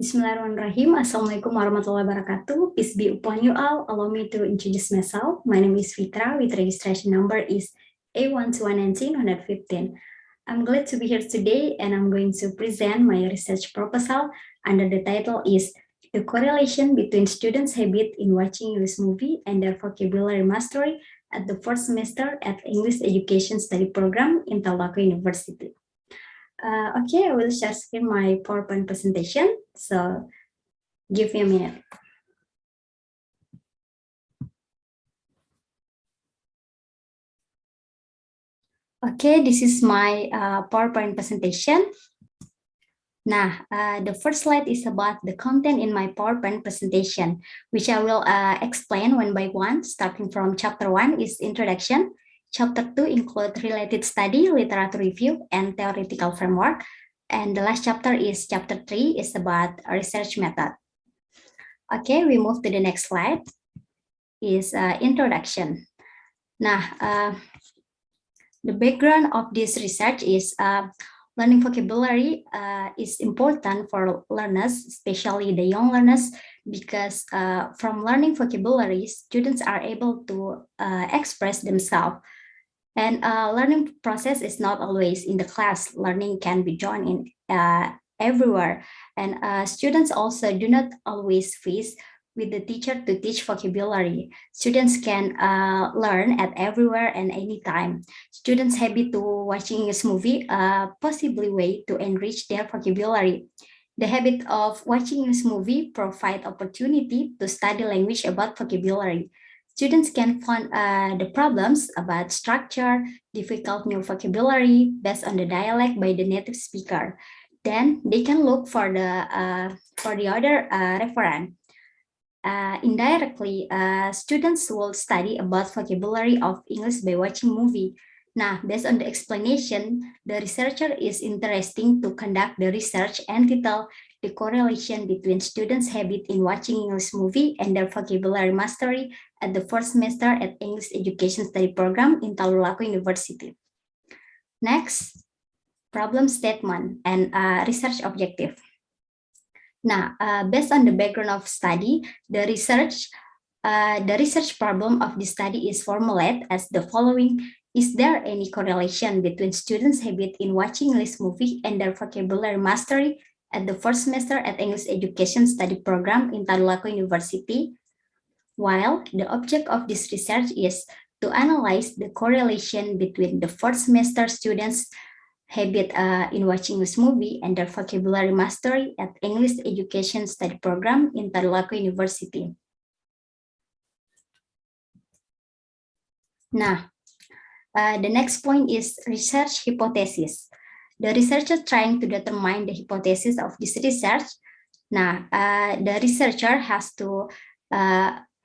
Bismillahirrahmanirrahim. Assalamualaikum warahmatullahi wabarakatuh. Peace be upon you all. Allow me to introduce myself. My name is Fitra with registration number is A12119115. I'm glad to be here today and I'm going to present my research proposal under the title is The Correlation Between Students' Habit in Watching English Movie and Their Vocabulary Mastery at the First Semester at English Education Study Program in Tolako University. Okay, I will share screen my PowerPoint presentation. So give me a minute. Okay, this is my PowerPoint presentation. Now, the first slide is about the content in my PowerPoint presentation, which I will explain one by one, starting from chapter 1 is introduction. Chapter 2 includes related study, literature review, and theoretical framework. And the last chapter is chapter 3 is about research method. Okay, we move to the next slide is introduction. Now, the background of this research is learning vocabulary is important for learners, especially the young learners, because from learning vocabulary, students are able to express themselves. And learning process is not always in the class. Learning can be done in everywhere. And students also do not always face with the teacher to teach vocabulary. Students can learn at everywhere and anytime. Students' habit to watching English movie possibly way to enrich their vocabulary. The habit of watching English movie provide opportunity to study language about vocabulary. Students can find the problems about structure, difficult new vocabulary based on the dialect by the native speaker. Then they can look for the other reference. Indirectly, students will study about vocabulary of English by watching movie. Now, based on the explanation, the researcher is interesting to conduct the research and detail the correlation between students' habit in watching English movie and their vocabulary mastery at the first semester at English Education Study Program in Tolako University. Next, problem statement and research objective. Now, based on the background of study, the research problem of the study is formulated as the following. Is there any correlation between students' habit in watching English movie and their vocabulary mastery at the first semester at English Education Study Program in Tolako University? While the object of this research is to analyze the correlation between the first semester students' habit in watching English movie and their vocabulary mastery at English Education Study Program in Tolako University. Now, the next point is research hypothesis. The researcher trying to determine the hypothesis of this research. Now, the researcher has to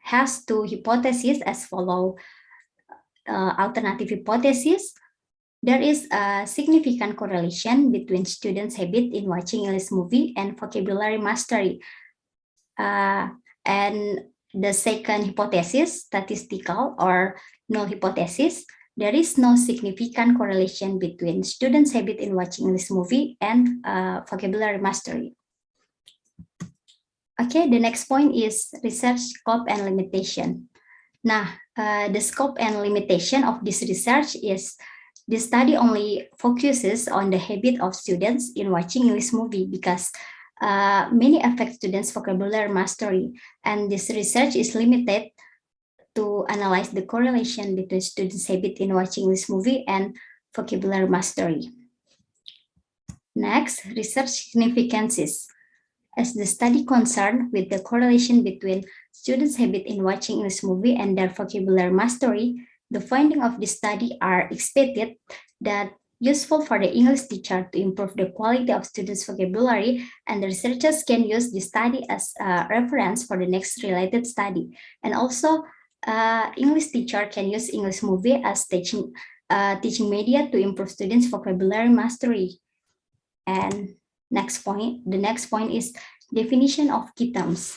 hypothesis as follow. Alternative hypothesis. There is a significant correlation between students' habit in watching English movie and vocabulary mastery. And the second hypothesis, statistical or null hypothesis, there is no significant correlation between students' habit in watching English movie and vocabulary mastery. Okay, the next point is research scope and limitation. Now, the scope and limitation of this research is the study only focuses on the habit of students in watching English movie because many affect students' vocabulary mastery, and this research is limited to analyze the correlation between students' habit in watching English movie and vocabulary mastery. Next, research significances. As the study concerned with the correlation between students' habit in watching English movie and their vocabulary mastery, the findings of this study are expected that useful for the English teacher to improve the quality of students' vocabulary, and the researchers can use this study as a reference for the next related study. And also, English teacher can use English movie as teaching media to improve students' vocabulary mastery. And the next point is definition of key terms.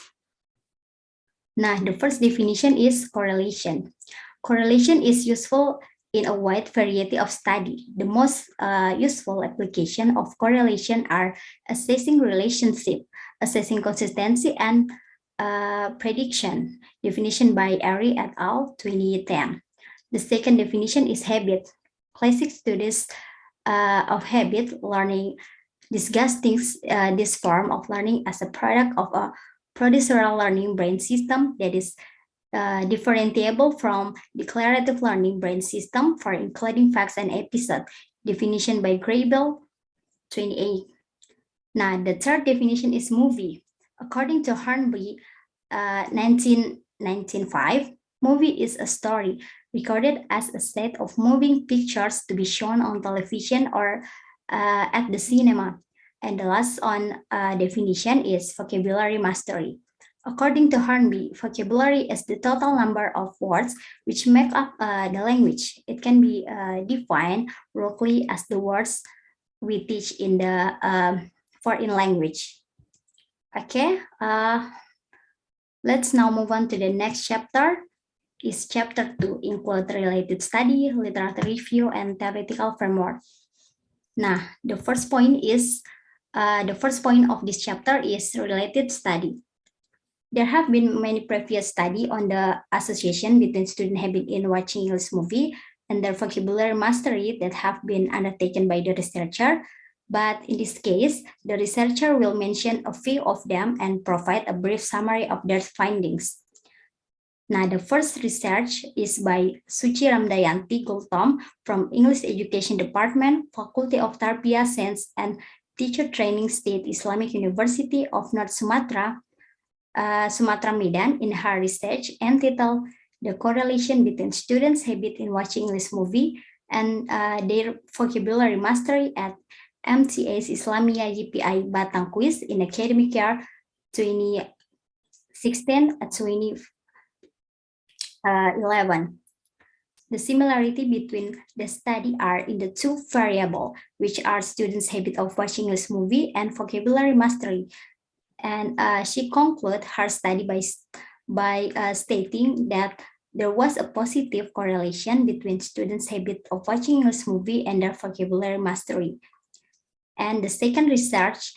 Now, the first definition is correlation. Correlation is useful in a wide variety of study. The most useful application of correlation are assessing relationship, assessing consistency, and prediction. Definition by Ari et al. 2010. The second definition is habit. Classic studies of habit learning discuss this form of learning as a product of a procedural learning brain system that is differentiable from declarative learning brain system for including facts and episode. Definition by Grable, 28. Now, the third definition is movie. According to Hornby, 1995, movie is a story recorded as a set of moving pictures to be shown on television or at the cinema. And the last definition is vocabulary mastery. According to Hornby, vocabulary is the total number of words which make up the language. It can be defined roughly as the words we teach in the foreign language. Okay, let's now move on to the next chapter. Is chapter 2, include related study, literature review, and theoretical framework. Now, the first point of this chapter is related study. There have been many previous studies on the association between student habit in watching English movie and their vocabulary mastery that have been undertaken by the researcher. But in this case, the researcher will mention a few of them and provide a brief summary of their findings. Now, the first research is by Suci Ramdayanti Gultom from English Education Department, Faculty of Tarbiyah Science and Teacher Training, State Islamic University of North Sumatra, Sumatra Medan, in her research entitled The Correlation Between Students' Habit in Watching English Movie and Their Vocabulary Mastery at MTA's Islamia GPI Batang Quiz in Academic Year 2016-2011. The similarity between the study are in the two variables, which are students' habit of watching English movie and vocabulary mastery. And she concluded her study by stating that there was a positive correlation between students' habit of watching English movie and their vocabulary mastery. And the second research,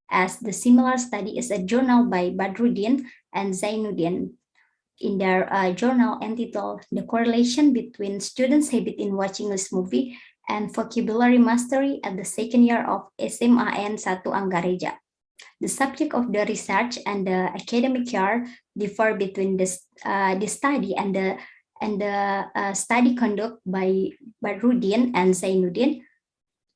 as the similar study, is a journal by Badruddin and Zainuddin in their journal entitled The Correlation Between Students' Habit in Watching English Movie and Vocabulary Mastery at the Second Year of SMAN 1 Anggareja. The subject of the research and the academic year differ between the study and the study conducted by Badruddin and Zainuddin.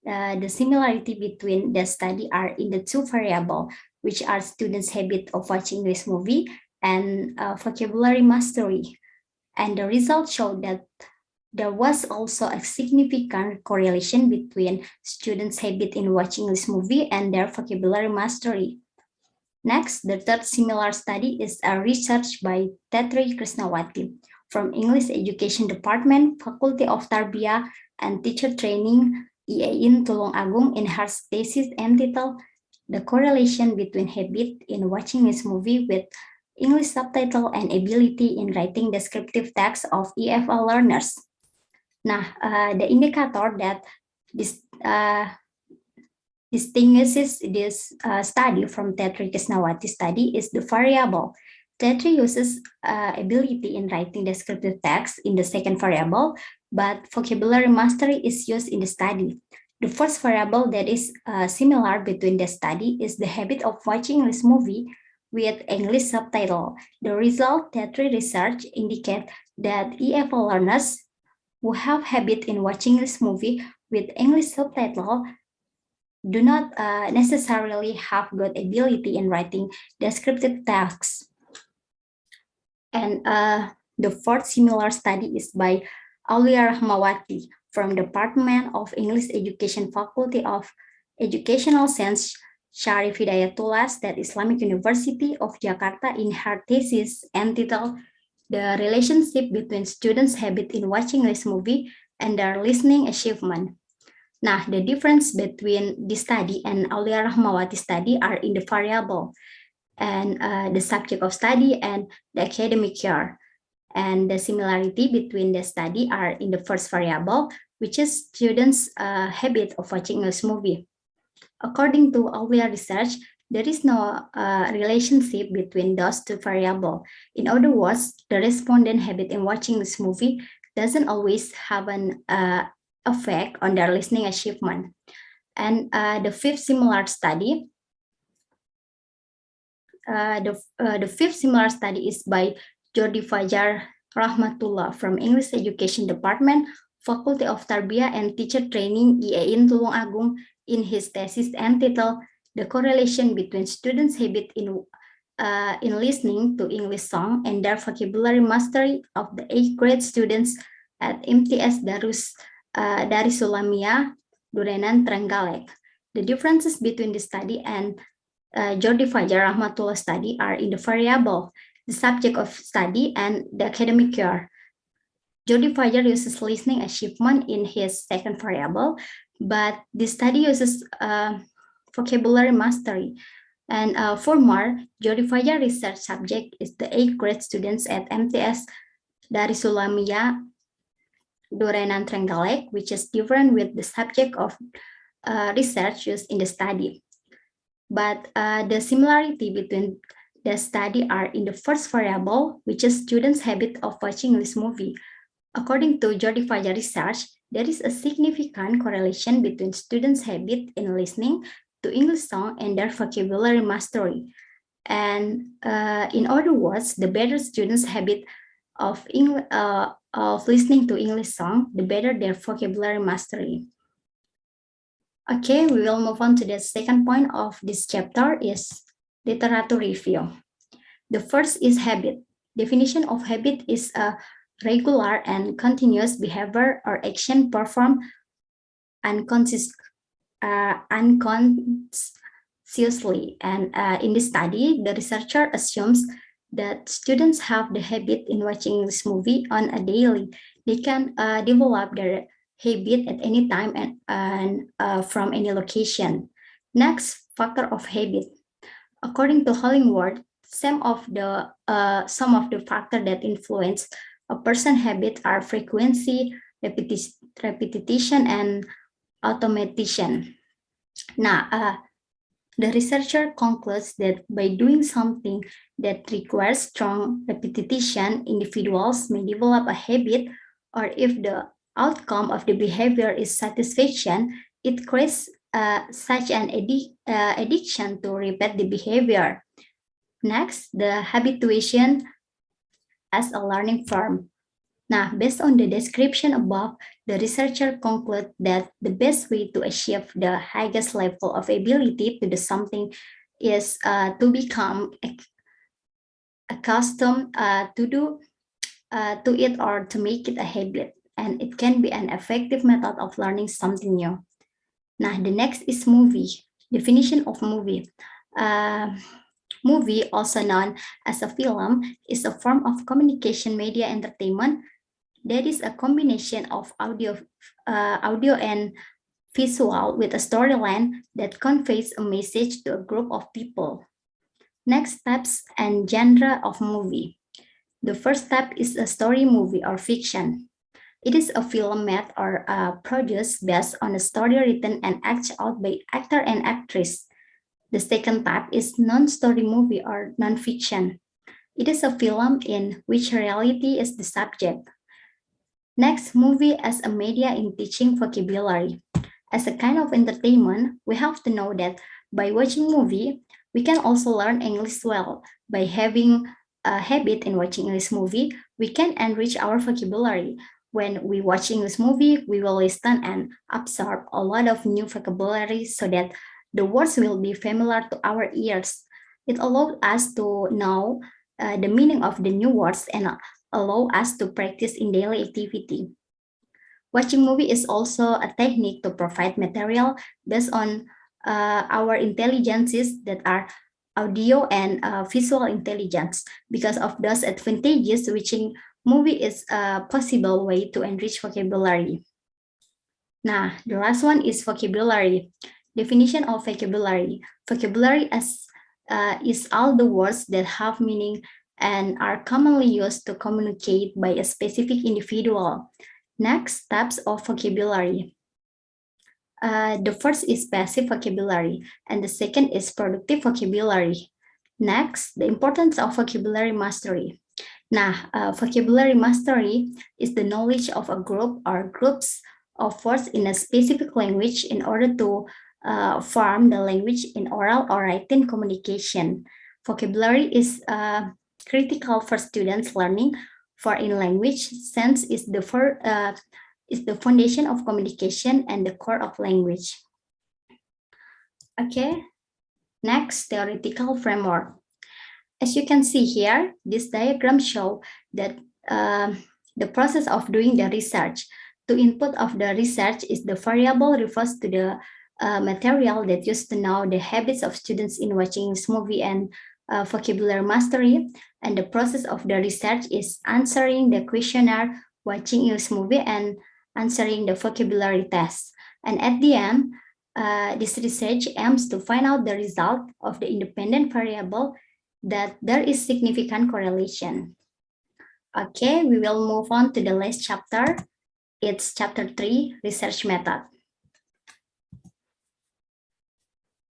The similarity between the study are in the two variables, which are students' habit of watching this movie and vocabulary mastery. And the results showed that there was also a significant correlation between students' habit in watching this movie and their vocabulary mastery. Next, the third similar study is a research by Tetri Krishnawati from English Education Department, Faculty of Tarbiyah and Teacher Training, IAIN Tulung Agung, in her thesis entitled The Correlation Between Habit in Watching this Movie with English Subtitle and Ability in Writing Descriptive Text of EFL Learners. Nah, the indicator that distinguishes this study from Tetri Krishnawati study is the variable. Tetri uses ability in writing descriptive text in the second variable, but vocabulary mastery is used in the study. The first variable that is similar between the study is the habit of watching this movie with English subtitle. The result Tetri research indicate that EFL learners who have habit in watching this movie with English subtitle do not necessarily have good ability in writing descriptive text. And the fourth similar study is by Aulia Rahmawati from Department of English Education, Faculty of Educational Science, Syarif Hidayatullah, State Islamic University of Jakarta, in her thesis entitled The Relationship Between Students' Habit in Watching this Movie and Their Listening Achievement. Now, the difference between this study and Aulia Rahmawati study are in the variable and the subject of study and the academic year. And the similarity between the study are in the first variable, which is students' habit of watching English movie. According to earlier research, there is no relationship between those two variables. In other words, the respondent habit in watching this movie doesn't always have an effect on their listening achievement. And the fifth similar study, the fifth similar study is by Jordi Fajar Rahmatullah from English Education Department, Faculty of Tarbiyah and Teacher Training IAIN Tulung Agung, in his thesis entitled "The Correlation Between Students' Habit in Listening to English Song and Their Vocabulary Mastery of the 8th grade students at MTS Darussulamiyah, Durenan, Trenggalek." The differences between the study and Jordi Fajar Rahmatullah study are in the variable, the subject of study, and the academic year. Jordi Fajar uses listening achievement in his second variable, but the study uses vocabulary mastery. And for more, Jordi Fajar research subject is the 8th grade students at MTS Darussulamiyah, Durenan, Trenggalek, which is different with the subject of research used in the study. But the similarity between the study are in the first variable, which is students' habit of watching this movie. According to Jordi Fajar research, there is a significant correlation between students' habit in listening to English song and their vocabulary mastery. And in other words, the better students' habit of listening to English song, the better their vocabulary mastery. Okay, we will move on to the second point of this chapter is literature review. The first is habit. Definition of habit is a regular and continuous behavior or action performed unconsciously. And in this study, the researcher assumes that students have the habit in watching this movie on a daily. They can develop their habit at any time and from any location. Next, factor of habit. According to Hollingworth, some of the factors that influence a person's habit are frequency, repetition, and automation. Now, the researcher concludes that by doing something that requires strong repetition, individuals may develop a habit, or if the outcome of the behavior is satisfaction, it creates such an addiction to repeat the behavior. Next, the habituation as a learning form. Now, based on the description above, the researcher concludes that the best way to achieve the highest level of ability to do something is to become accustomed to it or to make it a habit. And it can be an effective method of learning something new. Now, the next is movie. Definition of movie. Movie, also known as a film, is a form of communication media entertainment that is a combination of audio and visual with a storyline that conveys a message to a group of people. Next, types and genre of movie. The first type is a story movie or fiction. It is a film made or produced based on a story written and acted out by actor and actress. The second type is non-story movie or non-fiction. It is a film in which reality is the subject. Next, movie as a media in teaching vocabulary. As a kind of entertainment, we have to know that by watching movie, we can also learn English well. By having a habit in watching English movie, we can enrich our vocabulary. When we watch English movie, we will listen and absorb a lot of new vocabulary so that the words will be familiar to our ears. It allows us to know the meaning of the new words and allow us to practice in daily activity. Watching movie is also a technique to provide material based on our intelligences that are audio and visual intelligence. Because of those advantages, watching movie is a possible way to enrich vocabulary. Now, the last one is vocabulary. Definition of vocabulary. Vocabulary is all the words that have meaning and are commonly used to communicate by a specific individual. Next, types of vocabulary. The first is passive vocabulary, and the second is productive vocabulary. Next, the importance of vocabulary mastery. Nah, vocabulary mastery is the knowledge of a group or groups of words in a specific language in order to form the language in oral or written communication. Vocabulary is critical for students learning, for in language sense is the foundation of communication and the core of language. Okay, next, theoretical framework. As you can see here, this diagram shows that the process of doing the research. The input of the research is the variable refers to the material that used to know the habits of students in watching this movie and vocabulary mastery. And the process of the research is answering the questionnaire, watching this movie, and answering the vocabulary test. And at the end, this research aims to find out the result of the independent variable that there is significant correlation. Okay, we will move on to the last chapter. It's chapter 3, research method.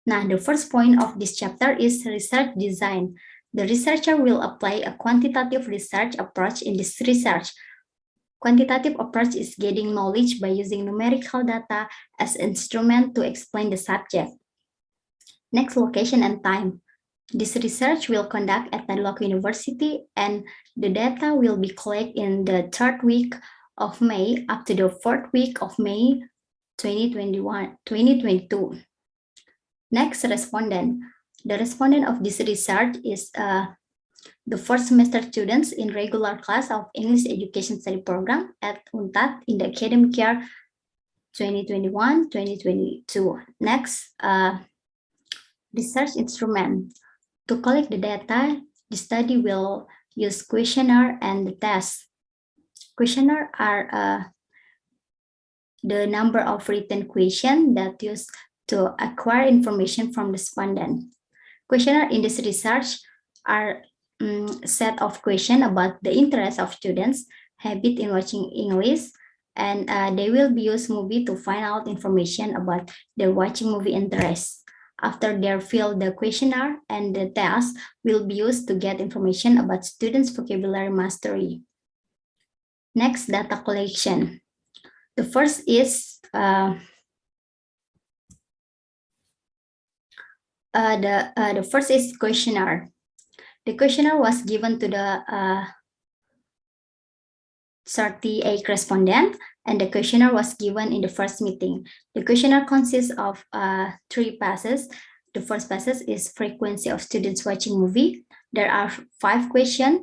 Now, the first point of this chapter is research design. The researcher will apply a quantitative research approach in this research. Quantitative approach is getting knowledge by using numerical data as instrument to explain the subject. Next, location and time. This research will conduct at Tadulako University, and the data will be collected in the third week of May up to the fourth week of May 2022. Next, respondent. The respondent of this research is the first semester students in regular class of English Education Study Program at UNTAD in the academic year 2021-2022. Next, research instrument. To collect the data, the study will use questionnaire and the test. Questionnaire are the number of written questions that used to acquire information from the respondent. Questionnaire in this research are set of questions about the interest of students, habit in watching English, and they will be used movie to find out information about their watching movie interest. After they fill the questionnaire and the test will be used to get information about students' vocabulary mastery. Next, data collection. The first is the first is questionnaire. The questionnaire was given to the 38 respondent, and the questionnaire was given in the first meeting. The questionnaire consists of 3 passes. The first passage is frequency of students watching movie. There are 5 questions,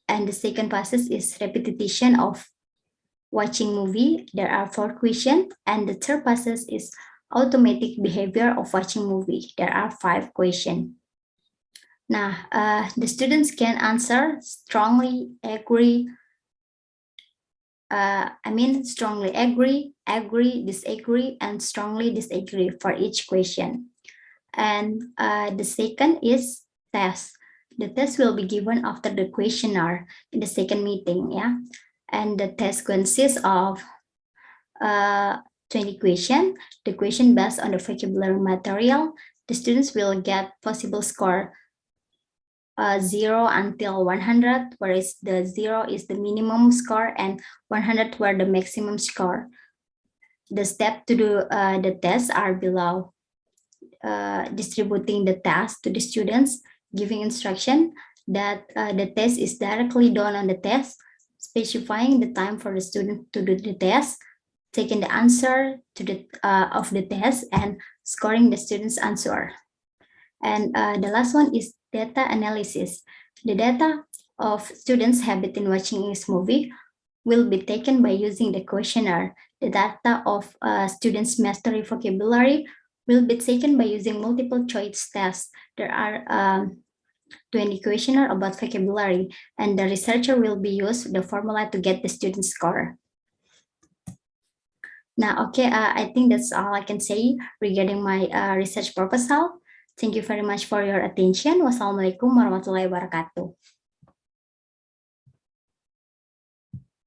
and the second passage is repetition of watching movie. There are 4 questions, and the third passage is automatic behavior of watching movie. There are 5 questions. Now, the students can answer strongly, agree, strongly agree, disagree, and strongly disagree for each question. And the second is test. The test will be given after the questionnaire in the second meeting, yeah. And the test consists of 20 questions. The question based on the vocabulary material. The students will get possible score 0 until 100, whereas the 0 is the minimum score and 100 were the maximum score. The steps to do the tests are below. Distributing the task to the students, giving instruction that the test is directly done on the test, specifying the time for the student to do the test, taking the answer to the of the test, and scoring the student's answer. And the last one is data analysis. The data of students' habit in watching English movie will be taken by using the questionnaire. The data of students' mastery vocabulary will be taken by using multiple choice tests. There are 20 questionnaire about vocabulary, and the researcher will be used the formula to get the student score. Now, okay, I think that's all I can say regarding my research proposal. Thank you very much for your attention. Wassalamualaikum warahmatullahi wabarakatuh.